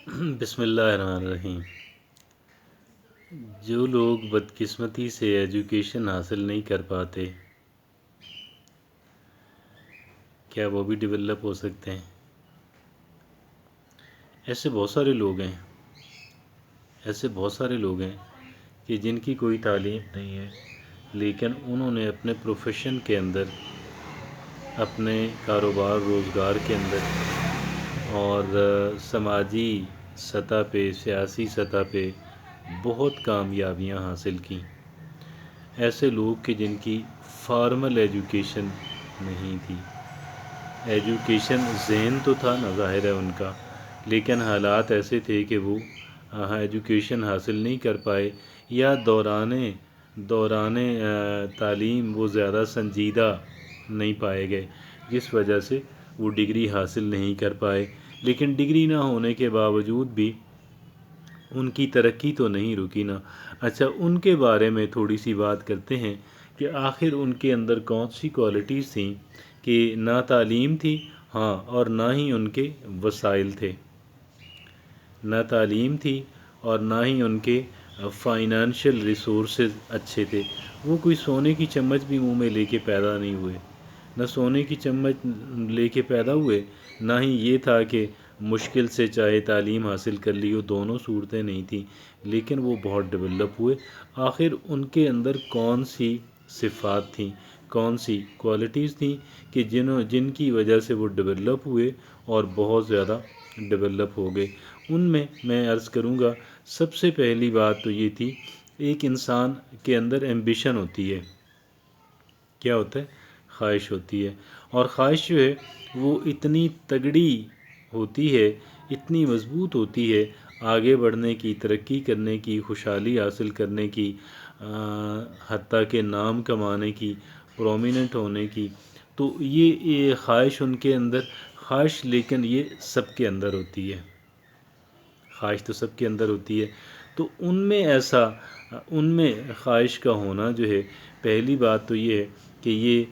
بسم اللہ الرحمن الرحیم۔ جو لوگ بدقسمتی سے ایجوکیشن حاصل نہیں کر پاتے، کیا وہ بھی ڈیولپ ہو سکتے ہیں؟ ایسے بہت سارے لوگ ہیں کہ جن کی کوئی تعلیم نہیں ہے، لیکن انہوں نے اپنے پروفیشن کے اندر، اپنے کاروبار روزگار کے اندر اور سماجی سطح پہ، سیاسی سطح پہ بہت کامیابیاں حاصل کی۔ ایسے لوگ کہ جن کی فارمل ایجوکیشن نہیں تھی، ایجوکیشن ذہن تو تھا نا، ظاہر ہے ان کا، لیکن حالات ایسے تھے کہ وہ ایجوکیشن حاصل نہیں کر پائے، یا دوران تعلیم وہ زیادہ سنجیدہ نہیں پائے گئے، جس وجہ سے وہ ڈگری حاصل نہیں کر پائے۔ لیکن ڈگری نہ ہونے کے باوجود بھی ان کی ترقی تو نہیں رکی نا۔ اچھا، ان کے بارے میں تھوڑی سی بات کرتے ہیں کہ آخر ان کے اندر کون سی کوالٹیز تھیں کہ نہ تعلیم تھی، ہاں، اور نہ ہی ان کے وسائل تھے، نہ تعلیم تھی اور نہ ہی ان کے فائنانشل ریسورسز اچھے تھے۔ وہ کوئی سونے کی چمچ بھی منہ میں لے کے پیدا نہیں ہوئے، نہ سونے کی چمچ لے کے پیدا ہوئے، نہ ہی یہ تھا کہ مشکل سے چاہے تعلیم حاصل کر لی ہو، دونوں صورتیں نہیں تھیں، لیکن وہ بہت ڈیولپ ہوئے۔ آخر ان کے اندر کون سی صفات تھیں، کون سی کوالٹیز تھیں کہ جن کی وجہ سے وہ ڈیولپ ہوئے اور بہت زیادہ ڈیولپ ہو گئے؟ ان میں عرض کروں گا، سب سے پہلی بات تو یہ تھی، ایک انسان کے اندر ایمبیشن ہوتی ہے۔ کیا ہوتا ہے؟ خواہش ہوتی ہے، اور خواہش جو ہے وہ اتنی تگڑی ہوتی ہے، اتنی مضبوط ہوتی ہے، آگے بڑھنے کی، ترقی کرنے کی، خوشحالی حاصل کرنے کی، حتیٰ کہ نام کمانے کی، پرومیننٹ ہونے کی۔ تو یہ خواہش ان کے اندر، خواہش لیکن یہ سب کے اندر ہوتی ہے، خواہش تو سب کے اندر ہوتی ہے۔ تو ان میں خواہش کا ہونا جو ہے، پہلی بات تو یہ ہے کہ یہ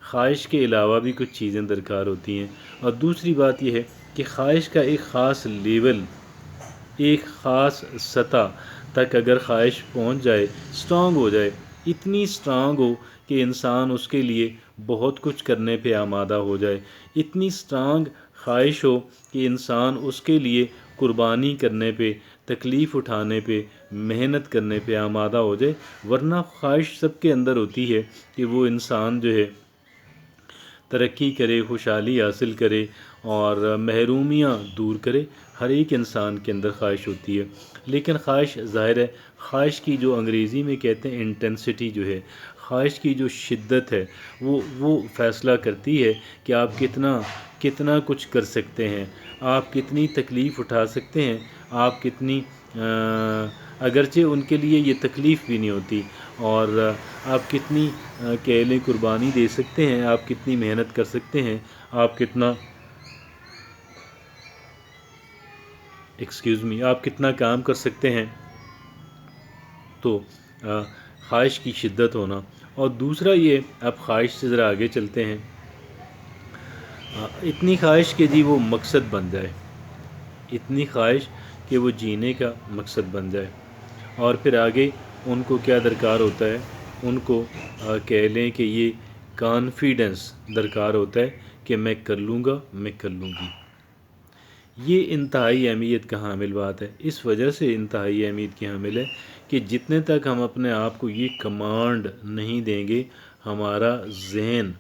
خواہش کے علاوہ بھی کچھ چیزیں درکار ہوتی ہیں، اور دوسری بات یہ ہے کہ خواہش کا ایک خاص لیول، ایک خاص سطح تک اگر خواہش پہنچ جائے، سٹرانگ ہو جائے، اتنی سٹرانگ ہو کہ انسان اس کے لیے بہت کچھ کرنے پہ آمادہ ہو جائے، اتنی سٹرانگ خواہش ہو کہ انسان اس کے لیے قربانی کرنے پہ، تکلیف اٹھانے پہ، محنت کرنے پہ آمادہ ہو جائے۔ ورنہ خواہش سب کے اندر ہوتی ہے کہ وہ انسان جو ہے ترقی کرے، خوشحالی حاصل کرے اور محرومیاں دور کرے، ہر ایک انسان کے اندر خواہش ہوتی ہے۔ لیکن خواہش، ظاہر ہے، خواہش کی جو انگریزی میں کہتے ہیں انٹینسٹی جو ہے، خواہش کی جو شدت ہے، وہ فیصلہ کرتی ہے کہ آپ کتنا کچھ کر سکتے ہیں، آپ کتنی تکلیف اٹھا سکتے ہیں، آپ کتنی اگرچہ ان کے لیے یہ تکلیف بھی نہیں ہوتی، اور آپ کتنی کیلیں قربانی دے سکتے ہیں، آپ کتنی محنت کر سکتے ہیں، آپ کتنا کام کر سکتے ہیں۔ تو خواہش کی شدت ہونا، اور دوسرا یہ، اب خواہش سے ذرا آگے چلتے ہیں، اتنی خواہش کہ جی وہ مقصد بن جائے، اتنی خواہش کہ وہ جینے کا مقصد بن جائے۔ اور پھر آگے ان کو کیا درکار ہوتا ہے؟ ان کو کہہ لیں کہ یہ کانفیڈنس درکار ہوتا ہے کہ میں کر لوں گا، میں کر لوں گی۔ یہ انتہائی اہمیت کا حامل بات ہے، اس وجہ سے انتہائی اہمیت کی حامل ہے کہ جتنے تک ہم اپنے آپ کو یہ کمانڈ نہیں دیں گے، ہمارا ذہن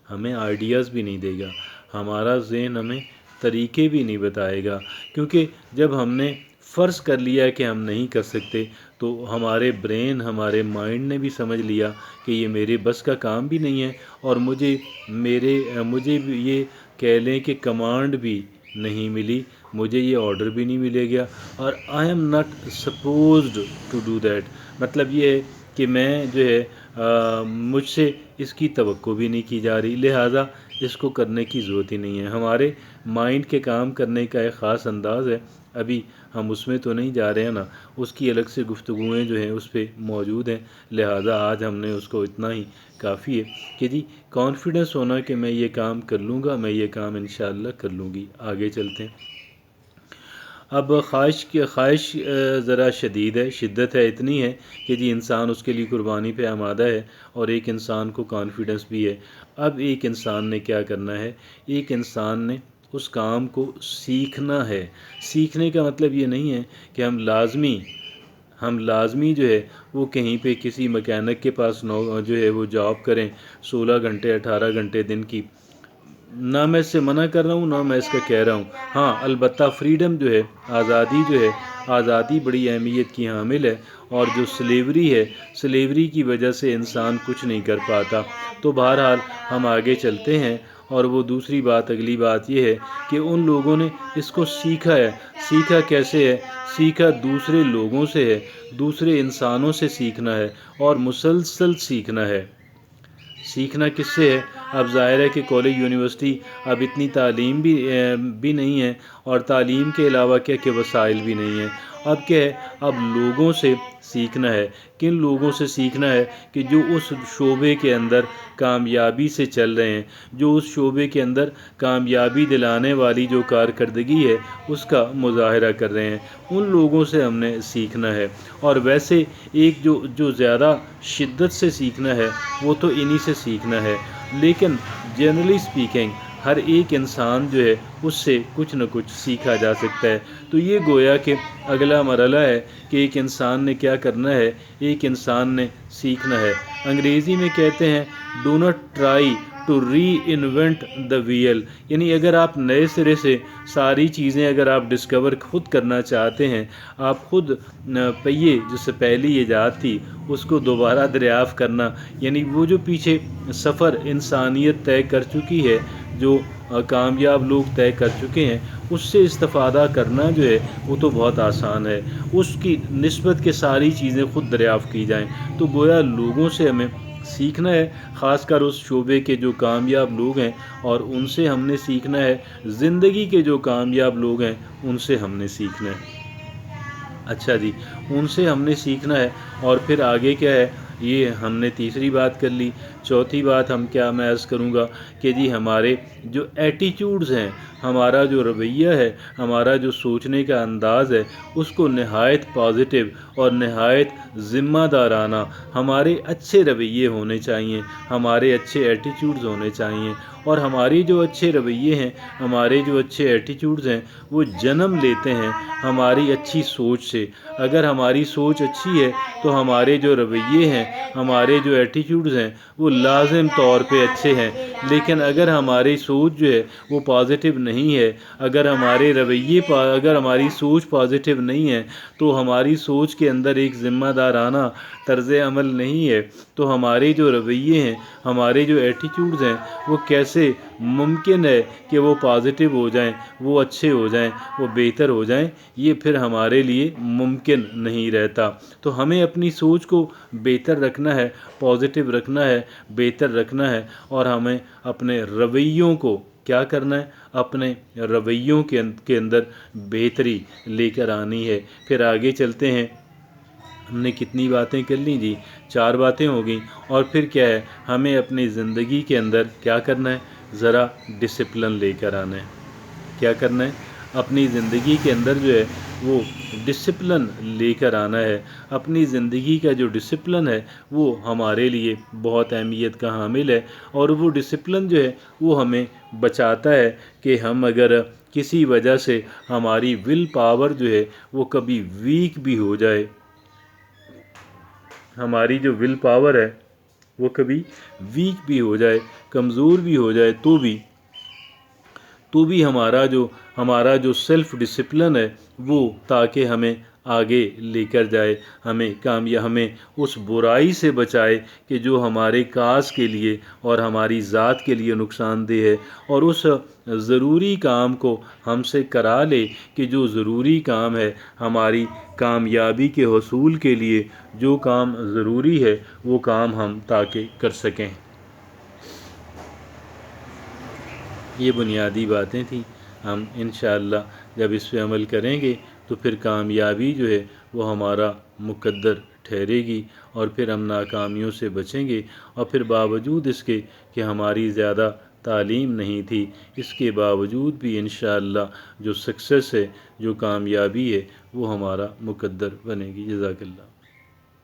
ہمیں آئیڈیاز بھی نہیں دے گا، ہمارا ذہن ہمیں طریقے بھی نہیں بتائے گا، کیونکہ جب ہم نے فرض کر لیا کہ ہم نہیں کر سکتے، تو ہمارے برین، ہمارے مائنڈ نے بھی سمجھ لیا کہ یہ میرے بس کا کام بھی نہیں ہے، اور مجھے بھی یہ کہہ لیں کہ کمانڈ بھی نہیں ملی، مجھے یہ آرڈر بھی نہیں ملے گا، اور I am not supposed to do that. مطلب یہ ہے کہ میں جو ہے مجھ سے اس کی توقع بھی نہیں کی جا رہی، لہٰذا اس کو کرنے کی ضرورت ہی نہیں ہے۔ ہمارے مائنڈ کے کام کرنے کا ایک خاص انداز ہے، ابھی ہم اس میں تو نہیں جا رہے ہیں نا، اس کی الگ سے گفتگویں جو ہیں اس پہ موجود ہیں، لہٰذا آج ہم نے اس کو اتنا ہی کافی ہے کہ جی کانفیڈنس ہونا کہ میں یہ کام کر لوں گا، میں یہ کام انشاءاللہ کر لوں گی۔ آگے چلتے ہیں۔ اب خواہش ذرا شدید ہے، شدت ہے، اتنی ہے کہ جی انسان اس کے لیے قربانی پہ آمادہ ہے، اور ایک انسان کو کانفیڈنس بھی ہے۔ اب ایک انسان نے کیا کرنا ہے، ایک انسان نے اس کام کو سیکھنا ہے۔ سیکھنے کا مطلب یہ نہیں ہے کہ ہم لازمی جو ہے وہ کہیں پہ کسی مکینک کے پاس جو ہے وہ جاب کریں 16 گھنٹے 18 گھنٹے دن کی۔ نہ میں اس سے منع کر رہا ہوں، نہ میں اس کا کہہ رہا ہوں۔ ہاں البتہ فریڈم جو ہے، آزادی جو ہے، آزادی بڑی اہمیت کی حامل ہے، اور جو سلیوری ہے، سلیوری کی وجہ سے انسان کچھ نہیں کر پاتا۔ تو بہرحال ہم آگے چلتے ہیں، اور وہ دوسری بات، اگلی بات یہ ہے کہ ان لوگوں نے اس کو سیکھا ہے۔ سیکھا کیسے ہے؟ سیکھا دوسرے لوگوں سے ہے، دوسرے انسانوں سے سیکھنا ہے، اور مسلسل سیکھنا ہے۔ سیکھنا کس سے ہے؟ اب ظاہر ہے کہ کالج یونیورسٹی اب اتنی تعلیم بھی نہیں ہے، اور تعلیم کے علاوہ کیا کہ وسائل بھی نہیں ہیں۔ اب کیا ہے؟ اب لوگوں سے سیکھنا ہے۔ کن لوگوں سے سیکھنا ہے؟ کہ جو اس شعبے کے اندر کامیابی سے چل رہے ہیں، جو اس شعبے کے اندر کامیابی دلانے والی جو کارکردگی ہے اس کا مظاہرہ کر رہے ہیں، ان لوگوں سے ہم نے سیکھنا ہے۔ اور ویسے ایک جو زیادہ شدت سے سیکھنا ہے وہ تو انہی سے سیکھنا ہے، لیکن جنرلی سپیکنگ ہر ایک انسان جو ہے اس سے کچھ نہ کچھ سیکھا جا سکتا ہے۔ تو یہ گویا کہ اگلا مرحلہ ہے کہ ایک انسان نے کیا کرنا ہے، ایک انسان نے سیکھنا ہے۔ انگریزی میں کہتے ہیں do not try to reinvent the wheel, یعنی اگر آپ نئے سرے سے ساری چیزیں اگر آپ ڈسکور خود کرنا چاہتے ہیں، آپ خود پہیے جس سے پہلی ایجاد تھی اس کو دوبارہ دریافت کرنا، یعنی وہ جو پیچھے سفر انسانیت طے کر چکی ہے، جو کامیاب لوگ طے کر چکے ہیں، اس سے استفادہ کرنا جو ہے وہ تو بہت آسان ہے۔ اس کی نسبت کے ساری چیزیں خود دریافت کی جائیں، تو گویا لوگوں سے ہمیں سیکھنا ہے، خاص کر اس شعبے کے جو کامیاب لوگ ہیں، اور ان سے ہم نے سیکھنا ہے۔ زندگی کے جو کامیاب لوگ ہیں ان سے ہم نے سیکھنا ہے۔ اچھا جی، ان سے ہم نے سیکھنا ہے، اور پھر آگے کیا ہے، یہ ہم نے تیسری بات کر لی۔ چوتھی بات میں عرض کروں گا کہ جی ہمارے جو ایٹیٹیوڈز ہیں، ہمارا جو رویہ ہے، ہمارا جو سوچنے کا انداز ہے، اس کو نہایت پازیٹیو اور نہایت ذمہ دارانہ، ہمارے اچھے رویے ہونے چاہیے، ہمارے اچھے ایٹیٹیوڈز ہونے چاہیے۔ اور ہماری جو اچھے رویے ہیں، ہمارے جو اچھے ایٹیٹیوڈز ہیں، وہ جنم لیتے ہیں ہماری اچھی سوچ سے۔ اگر ہماری سوچ اچھی ہے تو ہمارے جو رویے ہیں، ہمارے جو ایٹیٹیوڈز ہیں، وہ لازم طور پہ اچھے ہیں۔ لیکن اگر ہماری سوچ جو ہے وہ پازیٹیو نہیں ہے، اگر ہماری سوچ پازیٹیو نہیں ہے، تو ہماری سوچ کے اندر ایک ذمہ دارانہ طرز عمل نہیں ہے، تو ہمارے جو رویے ہیں، ہمارے جو ایٹیٹیوڈز ہیں، وہ کیسے ممکن ہے کہ وہ پازیٹیو ہو جائیں، وہ اچھے ہو جائیں، وہ بہتر ہو جائیں؟ یہ پھر ہمارے لیے ممکن نہیں رہتا۔ تو ہمیں اپنی سوچ کو بہتر رکھنا ہے، پازیٹیو رکھنا ہے، بہتر رکھنا ہے، اور ہمیں اپنے رویوں کو کیا کرنا ہے، اپنے رویوں کے اندر بہتری لے کر آنی ہے۔ پھر آگے چلتے ہیں، ہم نے کتنی باتیں کر لیں جی؟ 4 باتیں ہو گئیں۔ اور پھر کیا ہے، ہمیں اپنی زندگی کے اندر کیا کرنا ہے، ذرا ڈسپلن لے کر آنا ہے۔ کیا کرنا ہے؟ اپنی زندگی کے اندر جو ہے وہ ڈسپلن لے کر آنا ہے۔ اپنی زندگی کا جو ڈسپلن ہے وہ ہمارے لیے بہت اہمیت کا حامل ہے، اور وہ ڈسپلن جو ہے وہ ہمیں بچاتا ہے کہ ہم اگر کسی وجہ سے ہماری ول پاور جو ہے وہ کبھی ویک بھی ہو جائے، ہماری جو ول پاور ہے وہ کبھی ویک بھی ہو جائے، کمزور بھی ہو جائے، تو بھی ہمارا جو سیلف ڈسپلن ہے وہ تاکہ ہمیں آگے لے کر جائے، ہمیں اس برائی سے بچائے کہ جو ہمارے کاز کے لیے اور ہماری ذات کے لیے نقصان دہ ہے، اور اس ضروری کام کو ہم سے کرا لے کہ جو ضروری کام ہے ہماری کامیابی کے حصول کے لیے، جو کام ضروری ہے وہ کام ہم تاکہ کر سکیں۔ یہ بنیادی باتیں تھیں۔ ہم انشاءاللہ جب اس پہ عمل کریں گے تو پھر کامیابی جو ہے وہ ہمارا مقدر ٹھہرے گی، اور پھر ہم ناکامیوں سے بچیں گے، اور پھر باوجود اس کے کہ ہماری زیادہ تعلیم نہیں تھی، اس کے باوجود بھی انشاءاللہ جو سکسیس ہے، جو کامیابی ہے، وہ ہمارا مقدر بنے گی۔ جزاک اللہ۔